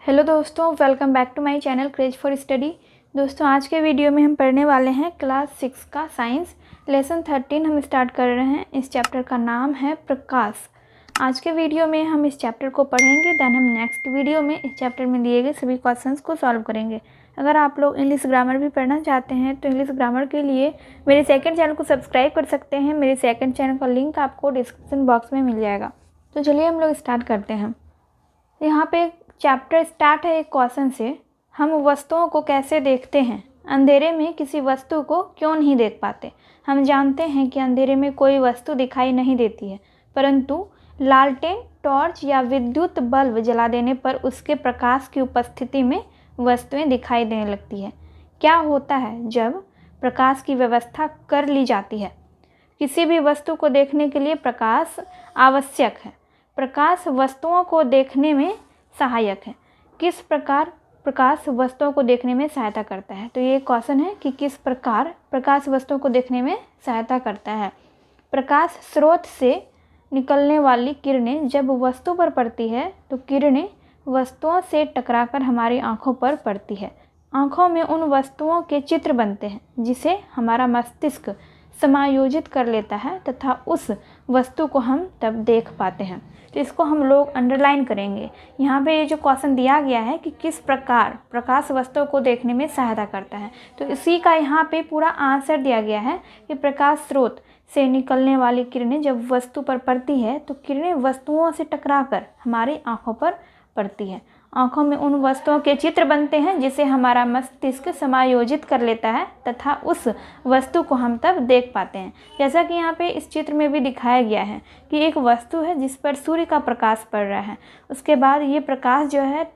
Hello दोस्तों, welcome back to my channel craze for study. दोस्तों, आज के वीडियो में हम पढ़ने वाले हैं क्लास 6 का साइंस लेसन 13 हम स्टार्ट कर रहे हैं। इस चैप्टर का नाम है प्रकाश। आज के वीडियो में हम इस चैप्टर को पढ़ेंगे, देन हम नेक्स्ट वीडियो में इस चैप्टर में दिए गए सभी क्वेश्चंस को सॉल्व करेंगे। अगर आप लोग इंग्लिश ग्रामर भी पढ़ना चाहते हैं तो इंग्लिश ग्रामर के लिए मेरे सेकंड चैनल को सब्सक्राइब कर सकते हैं। मेरे सेकंड चैनल का लिंक आपको डिस्क्रिप्शन बॉक्स में मिल जाएगा। तो चलिए हम लोग स्टार्ट करते हैं। यहाँ पे चैप्टर स्टार्ट है एक क्वेश्चन से। हम वस्तुओं को कैसे देखते हैं? अंधेरे में किसी वस्तु को क्यों नहीं देख पाते? हम जानते हैं कि अंधेरे में कोई वस्तु दिखाई नहीं देती है, परंतु लालटेन, टॉर्च या विद्युत बल्ब जला देने पर उसके प्रकाश की उपस्थिति में वस्तुएं दिखाई देने लगती है। क्या होता है जब प्रकाश की व्यवस्था कर ली जाती है? किसी भी वस्तु को देखने के लिए प्रकाश आवश्यक है। प्रकाश वस्तुओं को देखने में सहायक है। किस प्रकार प्रकाश वस्तुओं को देखने में सहायता करता है? तो ये क्वेश्चन है कि किस प्रकार प्रकाश वस्तुओं को देखने में सहायता करता है। प्रकाश स्रोत से निकलने वाली किरणें जब वस्तु पर पड़ती है तो किरणें वस्तुओं से टकराकर हमारी आंखों पर पड़ती है। आंखों में उन वस्तुओं के चित्र बनते हैं जिसे हमारा मस्तिष्क समायोजित कर लेता है तथा उस वस्तु को हम तब देख पाते हैं। तो इसको हम लोग अंडरलाइन करेंगे। यहाँ पे ये जो क्वेश्चन दिया गया है कि किस प्रकार प्रकाश वस्तुओं को देखने में सहायता करता है, तो इसी का यहाँ पे पूरा आंसर दिया गया है कि प्रकाश स्रोत से निकलने वाली किरणें जब वस्तु पर पड़ती है तो किरणें वस्तुओं से टकराकर हमारी आंखों पर पड़ती है। आंखों में उन वस्तुओं के चित्र बनते हैं जिसे हमारा मस्तिष्क समायोजित कर लेता है तथा उस वस्तु को हम तब देख पाते हैं। जैसा कि यहाँ पे इस चित्र में भी दिखाया गया है कि एक वस्तु है जिस पर सूर्य का प्रकाश पड़ रहा है। उसके बाद ये प्रकाश जो है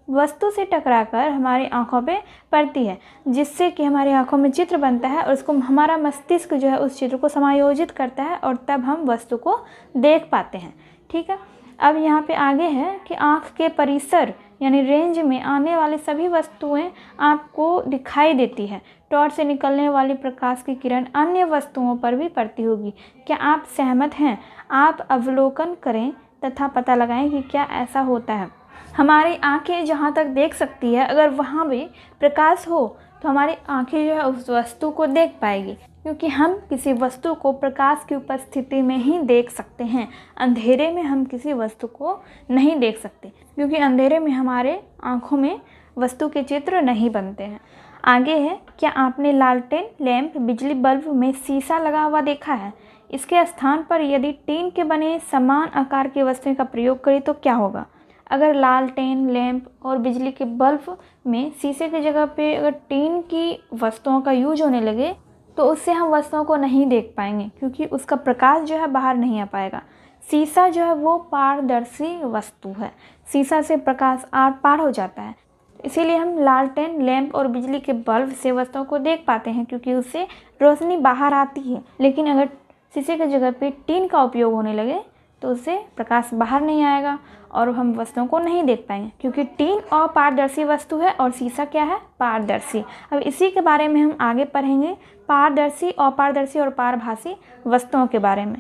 वस्तु से टकराकर हमारी आंखों पे पड़ती है, जिससे कि हमारी आंखों में चित्र बनता है और उसको हमारा मस्तिष्क जो है उस चित्र को समायोजित करता है और तब हम वस्तु को देख पाते हैं। ठीक है, अब यहाँ पे आगे है कि आँख के परिसर यानी रेंज में आने वाली सभी वस्तुएं आपको दिखाई देती है। टॉर्च से निकलने वाली प्रकाश की किरण अन्य वस्तुओं पर भी पड़ती होगी। क्या आप सहमत हैं? आप अवलोकन करें तथा पता लगाएं कि क्या ऐसा होता है। हमारी आंखें जहाँ तक देख सकती है, अगर वहाँ भी प्रकाश हो तो हमारी आंखें जो है उस वस्तु को देख पाएगी, क्योंकि हम किसी वस्तु को प्रकाश की उपस्थिति में ही देख सकते हैं। अंधेरे में हम किसी वस्तु को नहीं देख सकते, क्योंकि अंधेरे में हमारे आँखों में वस्तु के चित्र नहीं बनते हैं। आगे है, क्या आपने लालटेन, लैंप, बिजली बल्ब में शीशा लगा हुआ देखा है? इसके स्थान पर यदि टीन के बने समान आकार की वस्तुएं का प्रयोग करें तो क्या होगा? अगर लालटेन, लैंप और बिजली के बल्ब में शीशे की जगह पे अगर टीन की वस्तुओं का यूज होने लगे तो उससे हम वस्तुओं को नहीं देख पाएंगे, क्योंकि उसका प्रकाश जो है बाहर नहीं आ पाएगा। शीशा जो है वो पारदर्शी वस्तु है, शीशा से प्रकाश आर पार हो जाता है। इसीलिए हम लालटेन, लैंप और बिजली के बल्ब से वस्तुओं को देख पाते हैं, क्योंकि उससे रोशनी बाहर आती है। लेकिन अगर शीशे की जगह पे टीन का उपयोग होने लगे तो उससे प्रकाश बाहर नहीं आएगा और हम वस्तुओं को नहीं देख पाएंगे, क्योंकि टीन अपारदर्शी वस्तु है और शीशा क्या है? पारदर्शी। अब इसी के बारे में हम आगे पढ़ेंगे, पारदर्शी, अपारदर्शी और पारभासी वस्तुओं के बारे में।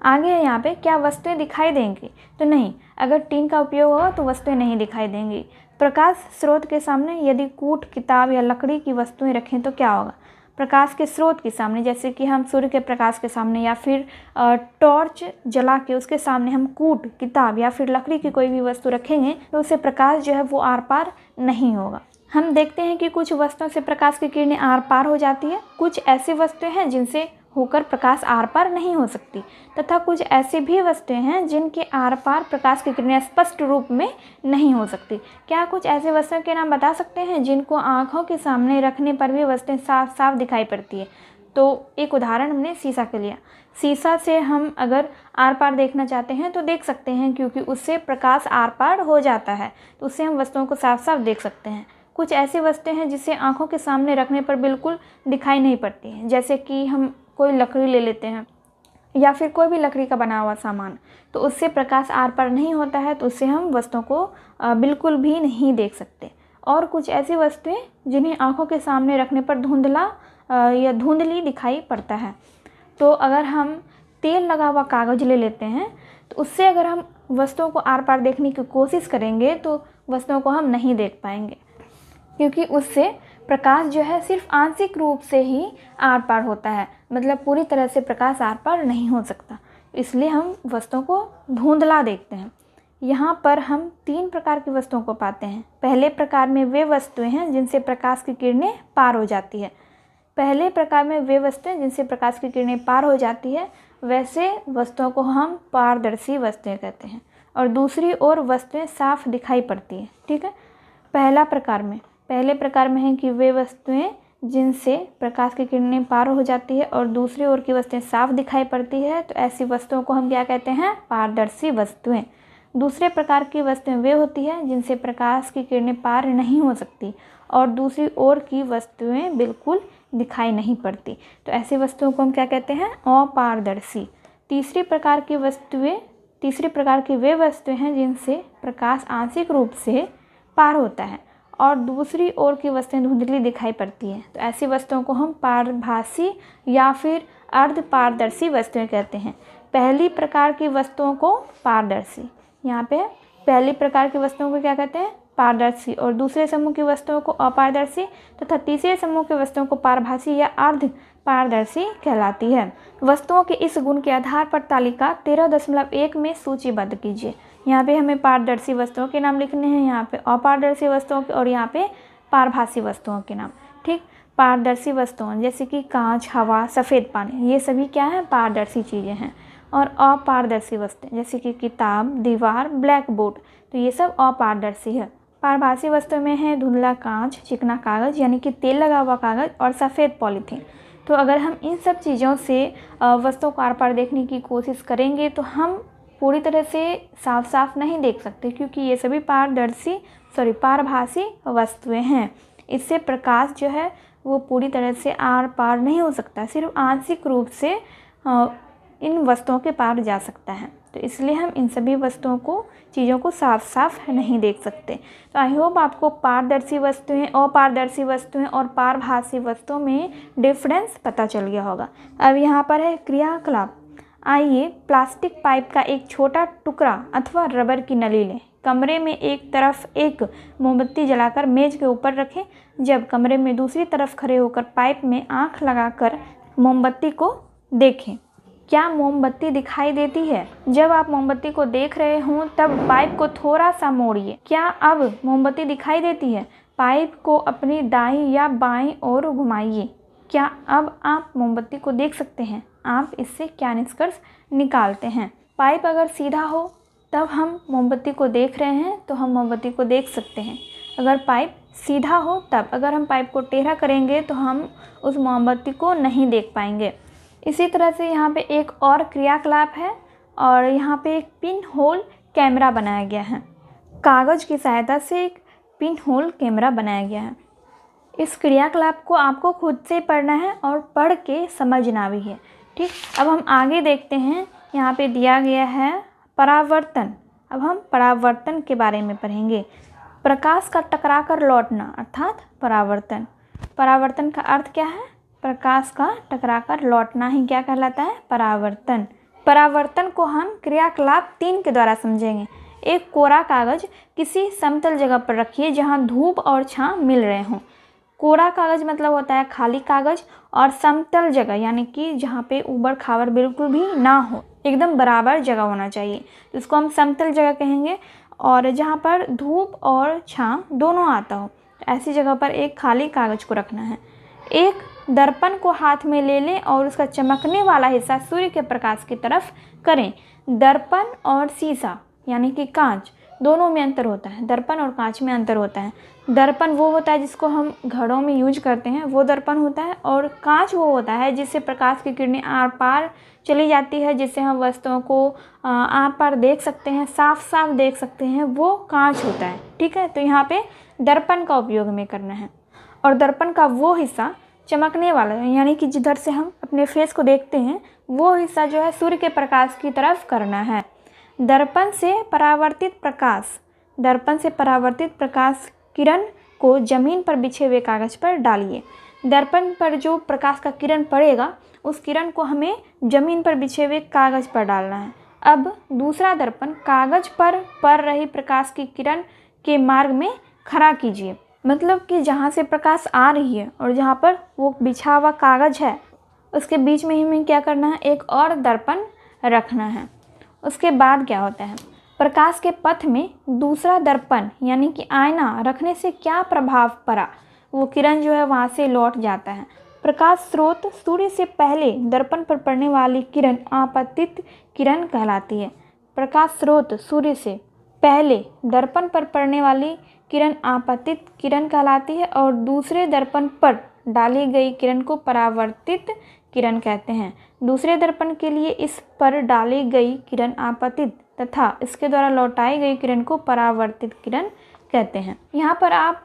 आगे है यहाँ पे, क्या वस्तुएं दिखाई देंगी? तो नहीं, अगर टीन का उपयोग होगा तो वस्तुएं नहीं दिखाई देंगी। प्रकाश स्रोत के सामने यदि कूट, किताब या लकड़ी की वस्तुएं रखें तो क्या होगा? प्रकाश के स्रोत के सामने, जैसे कि हम सूर्य के प्रकाश के सामने या फिर टॉर्च जला के उसके सामने हम कूट, किताब या फिर लकड़ी की कोई भी वस्तु रखेंगे तो उससे प्रकाश जो है वो आर पार नहीं होगा। हम देखते हैं कि कुछ वस्तुओं से प्रकाश की किरणें आर पार हो जाती है, कुछ ऐसी वस्तुएं हैं जिनसे होकर प्रकाश आर पार नहीं हो सकती, तथा कुछ ऐसी भी वस्तुएं हैं जिनके आर पार प्रकाश की किरणें स्पष्ट रूप में नहीं हो सकती। क्या कुछ ऐसी वस्तुओं के नाम बता सकते हैं जिनको आँखों के सामने रखने पर भी वस्तुएं साफ साफ दिखाई पड़ती है? तो एक उदाहरण हमने शीशा के लिया। शीशा से हम अगर आर पार देखना चाहते हैं तो देख सकते हैं, क्योंकि उससे प्रकाश आर पार हो जाता है, तो उससे हम वस्तुओं को साफ साफ देख सकते हैं। कुछ ऐसी वस्तुएं हैं जिसे आँखों के सामने रखने पर बिल्कुल दिखाई नहीं पड़ती हैं, जैसे कि हम कोई लकड़ी ले लेते हैं या फिर कोई भी लकड़ी का बना हुआ सामान, तो उससे प्रकाश आर पार नहीं होता है, तो उससे हम वस्तुओं को बिल्कुल भी नहीं देख सकते। और कुछ ऐसी वस्तुएं जिन्हें आंखों के सामने रखने पर धुंधला या धुंधली दिखाई पड़ता है। तो अगर हम तेल लगा हुआ कागज़ ले लेते हैं तो उससे अगर हम वस्तुओं को आर पार देखने की कोशिश करेंगे तो वस्तुओं को हम नहीं देख पाएंगे, क्योंकि उससे प्रकाश जो है सिर्फ आंशिक रूप से ही आर पार होता है, मतलब पूरी तरह से प्रकाश आर पार नहीं हो सकता। इसलिए हम वस्तुओं को धुंधला देखते हैं। यहाँ पर हम 3 प्रकार की वस्तुओं को पाते हैं। पहले प्रकार में वे वस्तुएं हैं जिनसे प्रकाश की किरणें पार हो जाती है। पहले प्रकार में वे वस्तुएं जिनसे प्रकाश की किरणें पार हो जाती है, वैसे वस्तुओं को हम पारदर्शी वस्तुएं कहते हैं। और दूसरी ओर वस्तुएं साफ दिखाई पड़ती है। ठीक है, पहले प्रकार में है कि वे वस्तुएं जिनसे प्रकाश की किरणें पार हो जाती है और दूसरी ओर की वस्तुएं साफ दिखाई पड़ती है, तो ऐसी वस्तुओं को हम क्या कहते हैं? पारदर्शी वस्तुएं। दूसरे प्रकार की वस्तुएं वे होती हैं जिनसे प्रकाश की किरणें पार नहीं हो सकती और दूसरी ओर की वस्तुएं बिल्कुल दिखाई नहीं पड़ती, तो ऐसी वस्तुओं को हम क्या कहते हैं? अपारदर्शी। तीसरी प्रकार की वे वस्तुएं हैं जिनसे प्रकाश आंशिक रूप से पार होता है और दूसरी ओर की वस्तुएं धुंधली दिखाई पड़ती हैं, तो ऐसी वस्तुओं को हम पारभासी या फिर अर्धपारदर्शी वस्तुएं कहते हैं। पहली प्रकार की वस्तुओं को पारदर्शी, यहाँ पे पहली प्रकार की वस्तुओं को क्या कहते हैं? पारदर्शी, और दूसरे समूह की वस्तुओं को अपारदर्शी तथा तीसरे समूह की वस्तुओं को पारभासी या अर्ध पारदर्शी कहलाती है। वस्तुओं के इस गुण के आधार पर तालिका 13.1 में सूचीबद्ध कीजिए। यहाँ पे हमें पारदर्शी वस्तुओं के नाम लिखने हैं, यहाँ पे अपारदर्शी वस्तुओं के और यहाँ पे पारभासी वस्तुओं के नाम। ठीक, पारदर्शी वस्तुओं जैसे कि कांच, हवा, सफ़ेद पानी, ये सभी क्या है? पारदर्शी चीज़ें हैं। और अपारदर्शी वस्तुएं जैसे कि किताब, दीवार, ब्लैक बोर्ड, तो ये सब अपारदर्शी है। पारभासी वस्तुओं में है धुंधला कांच, चिकना कागज़ यानी कि तेल लगा हुआ कागज़ और सफ़ेद पॉलीथीन। तो अगर हम इन सब चीज़ों से वस्तुओं को आर पार देखने की कोशिश करेंगे तो हम पूरी तरह से साफ नहीं देख सकते, क्योंकि ये सभी पारभासी वस्तुएं हैं। इससे प्रकाश जो है वो पूरी तरह से आर पार नहीं हो सकता, सिर्फ आंशिक रूप से इन वस्तुओं के पार जा सकता है। तो इसलिए हम इन सभी चीज़ों को साफ नहीं देख सकते। तो आई होप आपको पारदर्शी वस्तुएं, अपारदर्शी वस्तुएं और पारभासी वस्तुओं में डिफरेंस पता चल गया होगा। अब यहाँ पर है क्रियाकलाप। आइए प्लास्टिक पाइप का एक छोटा टुकड़ा अथवा रबर की नली लें। कमरे में एक तरफ एक मोमबत्ती जलाकर मेज के ऊपर रखें। जब कमरे में दूसरी तरफ खड़े होकर पाइप में आंख लगाकर मोमबत्ती को देखें। क्या मोमबत्ती दिखाई देती है? जब आप मोमबत्ती को देख रहे हों तब पाइप को थोड़ा सा मोड़िए। क्या अब मोमबत्ती दिखाई देती है? पाइप को अपनी दाईं या बाईं ओर घुमाइए। क्या अब आप मोमबत्ती को देख सकते हैं? आप इससे क्या निष्कर्ष निकालते हैं? पाइप अगर सीधा हो तब हम मोमबत्ती को देख रहे हैं तो हम मोमबत्ती को देख सकते हैं। अगर पाइप सीधा हो तब, अगर हम पाइप को टेढ़ा करेंगे तो हम उस मोमबत्ती को नहीं देख पाएंगे। इसी तरह से यहाँ पे एक और क्रियाकलाप है और यहाँ पे एक पिन होल कैमरा बनाया गया है। कागज़ की सहायता से एक पिन होल कैमरा बनाया गया है। इस क्रियाकलाप को आपको खुद से पढ़ना है और पढ़ के समझना भी है। ठीक, अब हम आगे देखते हैं। यहाँ पे दिया गया है परावर्तन। अब हम परावर्तन के बारे में पढ़ेंगे। प्रकाश का टकरा कर लौटना अर्थात परावर्तन। परावर्तन का अर्थ क्या है? प्रकाश का टकराकर लौटना ही क्या कहलाता है? परावर्तन। परावर्तन को हम क्रियाकलाप 3 के द्वारा समझेंगे। एक कोरा कागज़ किसी समतल जगह पर रखिए जहां धूप और छांव मिल रहे हों। कोरा कागज़ मतलब होता है खाली कागज़, और समतल जगह यानी कि जहाँ पे ऊबड़ खाबड़ बिल्कुल भी ना हो, एकदम बराबर जगह होना चाहिए, तो इसको हम समतल जगह कहेंगे। और जहाँ पर धूप और छांव दोनों आता हो, तो ऐसी जगह पर एक खाली कागज़ को रखना है। एक दर्पण को हाथ में ले लें और उसका चमकने वाला हिस्सा सूर्य के प्रकाश की तरफ करें। दर्पण और शीशा यानी कि कांच, दोनों में अंतर होता है। दर्पण और कांच में अंतर होता है। दर्पण वो होता है जिसको हम घरों में यूज करते हैं, वो दर्पण होता है, और कांच वो होता है जिससे प्रकाश की किरणें आर पार चली जाती है, जिससे हम वस्तुओं को आर पार देख सकते हैं, साफ देख सकते हैं, वो कांच होता है। ठीक है, तो यहाँ पे दर्पण का उपयोग हमें करना है। और दर्पण का वो हिस्सा चमकने वाला है, यानी कि जिधर से हम अपने फेस को देखते हैं वो हिस्सा जो है सूर्य के प्रकाश की तरफ करना है। दर्पण से परावर्तित प्रकाश किरण को जमीन पर बिछे हुए कागज़ पर डालिए। दर्पण पर जो प्रकाश का किरण पड़ेगा उस किरण को हमें जमीन पर बिछे हुए कागज़ पर डालना है। अब दूसरा दर्पण कागज़ पर पड़ रही प्रकाश की किरण के मार्ग में खड़ा कीजिए। मतलब कि जहाँ से प्रकाश आ रही है और जहाँ पर वो बिछा हुआ कागज़ है उसके बीच में ही हमें क्या करना है, एक और दर्पण रखना है। उसके बाद क्या होता है, प्रकाश के पथ में दूसरा दर्पण यानी कि आईना रखने से क्या प्रभाव पड़ा, वो किरण जो है वहाँ से लौट जाता है। प्रकाश स्रोत सूर्य से पहले दर्पण पर पड़ने वाली किरण आपतित किरण कहलाती है। प्रकाश स्रोत सूर्य से पहले दर्पण पर पड़ने वाली किरण आपतित किरण कहलाती है और दूसरे दर्पण पर डाली गई किरण को परावर्तित किरण कहते हैं। दूसरे दर्पण के लिए इस पर डाली गई किरण आपतित तथा इसके द्वारा लौटाई गई किरण को परावर्तित किरण कहते हैं। यहाँ पर आप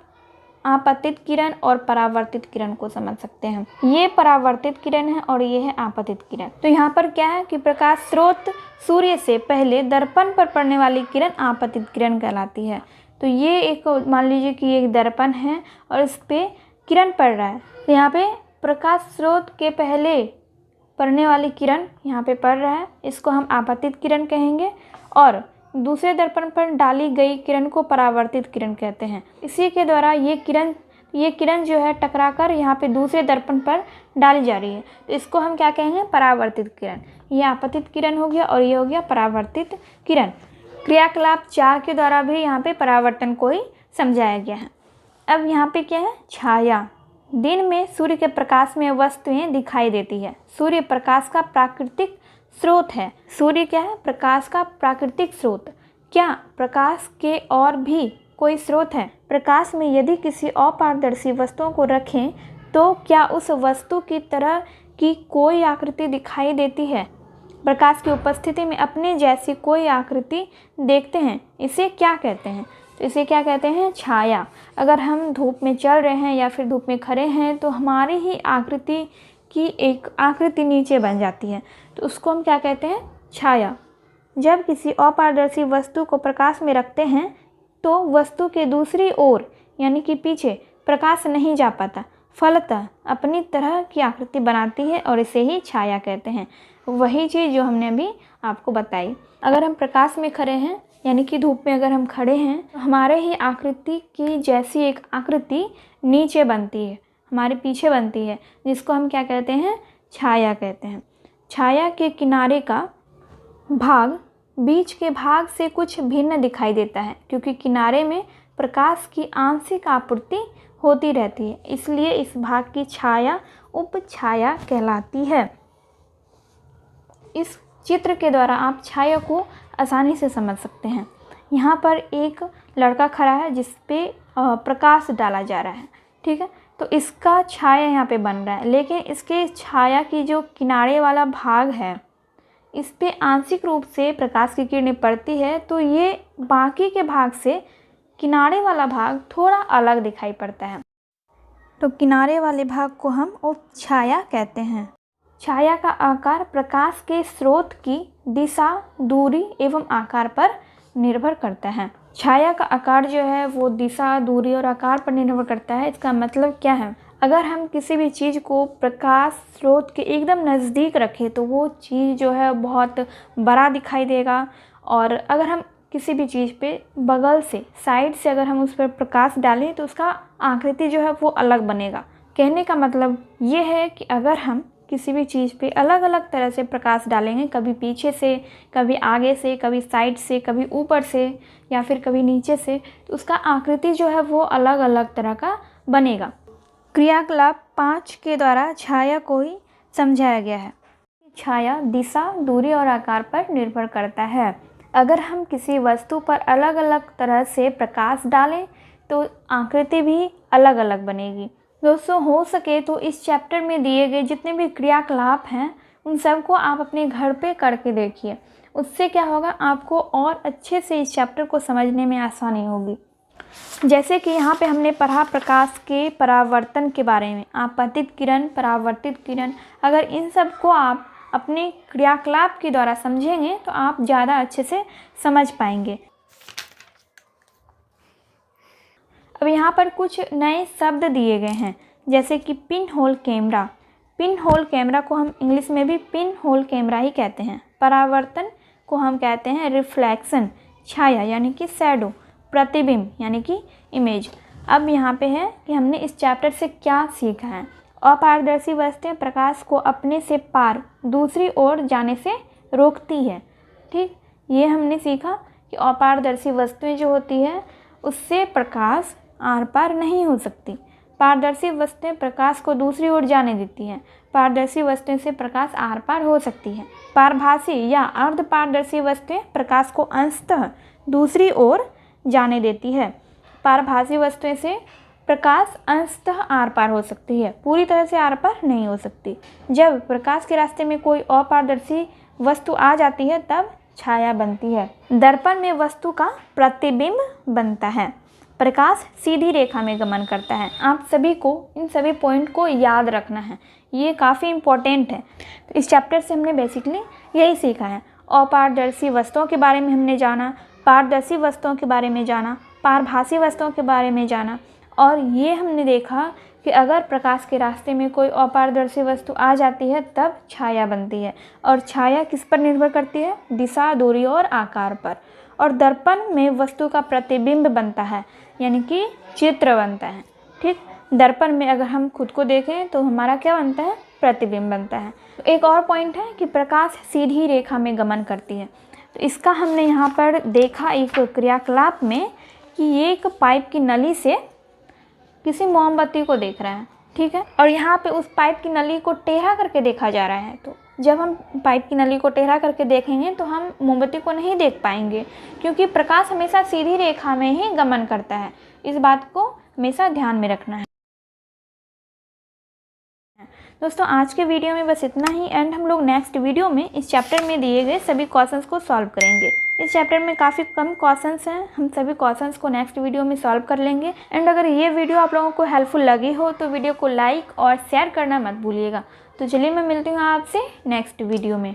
आपतित किरण और परावर्तित किरण को समझ सकते हैं। ये परावर्तित किरण है और ये है आपतित किरण। तो यहाँ पर क्या है कि प्रकाश स्रोत सूर्य से पहले दर्पण पर पड़ने वाली किरण आपतित किरण कहलाती है। तो ये एक, मान लीजिए कि एक दर्पण है और इस पे किरण पड़ रहा है, तो यहाँ पे प्रकाश स्रोत के पहले पड़ने वाली किरण यहाँ पे पड़ रहा है, इसको हम आपतित किरण कहेंगे और दूसरे दर्पण पर डाली गई किरण को परावर्तित किरण कहते हैं। इसी के द्वारा ये किरण जो है टकराकर यहाँ पे दूसरे दर्पण पर डाली जा रही है, तो इसको हम क्या कहेंगे, परावर्तित किरण। ये आपतित किरण हो गया और ये हो गया परावर्तित किरण। क्रियाकलाप 4 के द्वारा भी यहाँ पे परावर्तन को ही समझाया गया है। अब यहाँ पे क्या है, छाया। दिन में सूर्य के प्रकाश में वस्तुएं दिखाई देती है। सूर्य प्रकाश का प्राकृतिक स्रोत है। सूर्य क्या है, प्रकाश का प्राकृतिक स्रोत। क्या प्रकाश के और भी कोई स्रोत है? प्रकाश में यदि किसी अपारदर्शी वस्तुओं को रखें तो क्या उस वस्तु की तरह की कोई आकृति दिखाई देती है? प्रकाश की उपस्थिति में अपने जैसी कोई आकृति देखते हैं, इसे क्या कहते हैं? तो इसे क्या कहते हैं, छाया। अगर हम धूप में चल रहे हैं या फिर धूप में खड़े हैं तो हमारी ही आकृति की एक आकृति नीचे बन जाती है, तो उसको हम क्या कहते हैं, छाया। जब किसी अपारदर्शी वस्तु को प्रकाश में रखते हैं तो वस्तु के दूसरी ओर यानी कि पीछे प्रकाश नहीं जा पाता, फलतः अपनी तरह की आकृति बनाती है और इसे ही छाया कहते हैं। वही चीज़ जो हमने अभी आपको बताई। अगर हम प्रकाश में खड़े हैं यानी कि धूप में अगर हम खड़े हैं तो हमारे ही आकृति की जैसी एक आकृति नीचे बनती है, हमारे पीछे बनती है, जिसको हम क्या कहते हैं, छाया कहते हैं। छाया के किनारे का भाग बीच के भाग से कुछ भिन्न दिखाई देता है क्योंकि किनारे में प्रकाश की आंशिक आपूर्ति होती रहती है, इसलिए इस भाग की छाया उपछाया कहलाती है। इस चित्र के द्वारा आप छाया को आसानी से समझ सकते हैं। यहाँ पर एक लड़का खड़ा है जिस पे प्रकाश डाला जा रहा है, ठीक है, तो इसका छाया यहाँ पे बन रहा है, लेकिन इसके छाया की जो किनारे वाला भाग है इस पे आंशिक रूप से प्रकाश की किरणें पड़ती है, तो ये बाकी के भाग से किनारे वाला भाग थोड़ा अलग दिखाई पड़ता है, तो किनारे वाले भाग को हम उपछाया कहते हैं। छाया का आकार प्रकाश के स्रोत की दिशा, दूरी एवं आकार पर निर्भर करता है। छाया का आकार जो है वो दिशा, दूरी और आकार पर निर्भर करता है। इसका मतलब क्या है, अगर हम किसी भी चीज़ को प्रकाश स्रोत के एकदम नज़दीक रखें तो वो चीज़ जो है बहुत बड़ा दिखाई देगा, और अगर हम किसी भी चीज़ पे बगल से, साइड से अगर हम उस पर प्रकाश डालें तो उसका आकृति जो है वो अलग बनेगा। कहने का मतलब ये है कि अगर हम किसी भी चीज़ पे अलग अलग तरह से प्रकाश डालेंगे, कभी पीछे से, कभी आगे से, कभी साइड से, कभी ऊपर से या फिर कभी नीचे से, तो उसका आकृति जो है वो अलग अलग तरह का बनेगा। क्रियाकलाप 5 के द्वारा छाया को ही समझाया गया है। छाया दिशा, दूरी और आकार पर निर्भर करता है। अगर हम किसी वस्तु पर अलग अलग तरह से प्रकाश डालें तो आकृति भी अलग अलग बनेगी। दोस्तों, हो सके तो इस चैप्टर में दिए गए जितने भी क्रियाकलाप हैं उन सब को आप अपने घर पे करके देखिए। उससे क्या होगा, आपको और अच्छे से इस चैप्टर को समझने में आसानी होगी। जैसे कि यहाँ पे हमने पढ़ा प्रकाश के परावर्तन के बारे में, आपतित किरण, परावर्तित किरण। अगर इन सब को आप अपने क्रियाकलाप के द्वारा समझेंगे तो आप ज़्यादा अच्छे से समझ पाएंगे। अब यहाँ पर कुछ नए शब्द दिए गए हैं, जैसे कि pin hole camera. Pin hole camera को हम इंग्लिश में भी पिन होल कैमरा ही कहते हैं। परावर्तन को हम कहते हैं रिफ्लेक्शन, छाया यानी कि शैडो। प्रतिबिंब यानी कि इमेज। अब यहाँ पे है कि हमने इस चैप्टर से क्या सीखा है। अपारदर्शी वस्तुएं प्रकाश को अपने से पार दूसरी ओर जाने से रोकती है। ठीक, ये हमने सीखा कि अपारदर्शी वस्तुएं जो होती है उससे प्रकाश आर पार नहीं हो सकती। पारदर्शी वस्तुएं प्रकाश को दूसरी ओर जाने देती हैं। पारदर्शी वस्तुएं से प्रकाश आर पार हो सकती है। पारभासी या अर्धपारदर्शी वस्तुएं प्रकाश को अंशतः दूसरी ओर जाने देती है। पारभासी वस्तुएं से प्रकाश अंशतः आर पार हो सकती है, पूरी तरह से आर पार नहीं हो सकती। जब प्रकाश के रास्ते में कोई अपारदर्शी वस्तु आ जाती है तब छाया बनती है। दर्पण में वस्तु का प्रतिबिंब बनता है। प्रकाश सीधी रेखा में गमन करता है। आप सभी को इन सभी पॉइंट को याद रखना है, ये काफ़ी इम्पोर्टेंट है। तो इस चैप्टर से हमने बेसिकली यही सीखा है। अपारदर्शी वस्तुओं के बारे में हमने जाना, पारदर्शी वस्तुओं के बारे में जाना, पारभासी वस्तुओं के बारे में जाना, और ये हमने देखा कि अगर प्रकाश के रास्ते में कोई अपारदर्शी वस्तु आ जाती है तब छाया बनती है। और छाया किस पर निर्भर करती है? दिशा, दूरी और आकार पर। और दर्पण में वस्तु का प्रतिबिंब बनता है, यानी कि चित्र बनता है। ठीक, दर्पण में अगर हम खुद को देखें तो हमारा क्या बनता है? प्रतिबिंब बनता है। तो एक और पॉइंट है कि प्रकाश सीधी रेखा में गमन करती है। तो इसका हमने यहाँ पर देखा एक क्रियाकलाप में कि ये एक पाइप की नली से किसी मोमबत्ती को देख रहा है। ठीक है, और यहाँ पे उस पाइप की नली को टेढ़ा करके देखा जा रहा है। तो जब हम पाइप की नली को टेढ़ा करके देखेंगे तो हम मोमबत्ती को नहीं देख पाएंगे, क्योंकि प्रकाश हमेशा सीधी रेखा में ही गमन करता है। इस बात को हमेशा ध्यान में रखना है। दोस्तों, आज के वीडियो में बस इतना ही, एंड हम लोग नेक्स्ट वीडियो में इस चैप्टर में दिए गए सभी क्वेश्चंस को सॉल्व करेंगे। इस चैप्टर में काफ़ी कम क्वेश्चंस हैं, हम सभी क्वेश्चंस को नेक्स्ट वीडियो में सॉल्व कर लेंगे। एंड अगर ये वीडियो आप लोगों को हेल्पफुल लगी हो तो वीडियो को लाइक और शेयर करना मत भूलिएगा। तो चलिए, मैं मिलती हूँ आपसे नेक्स्ट वीडियो में।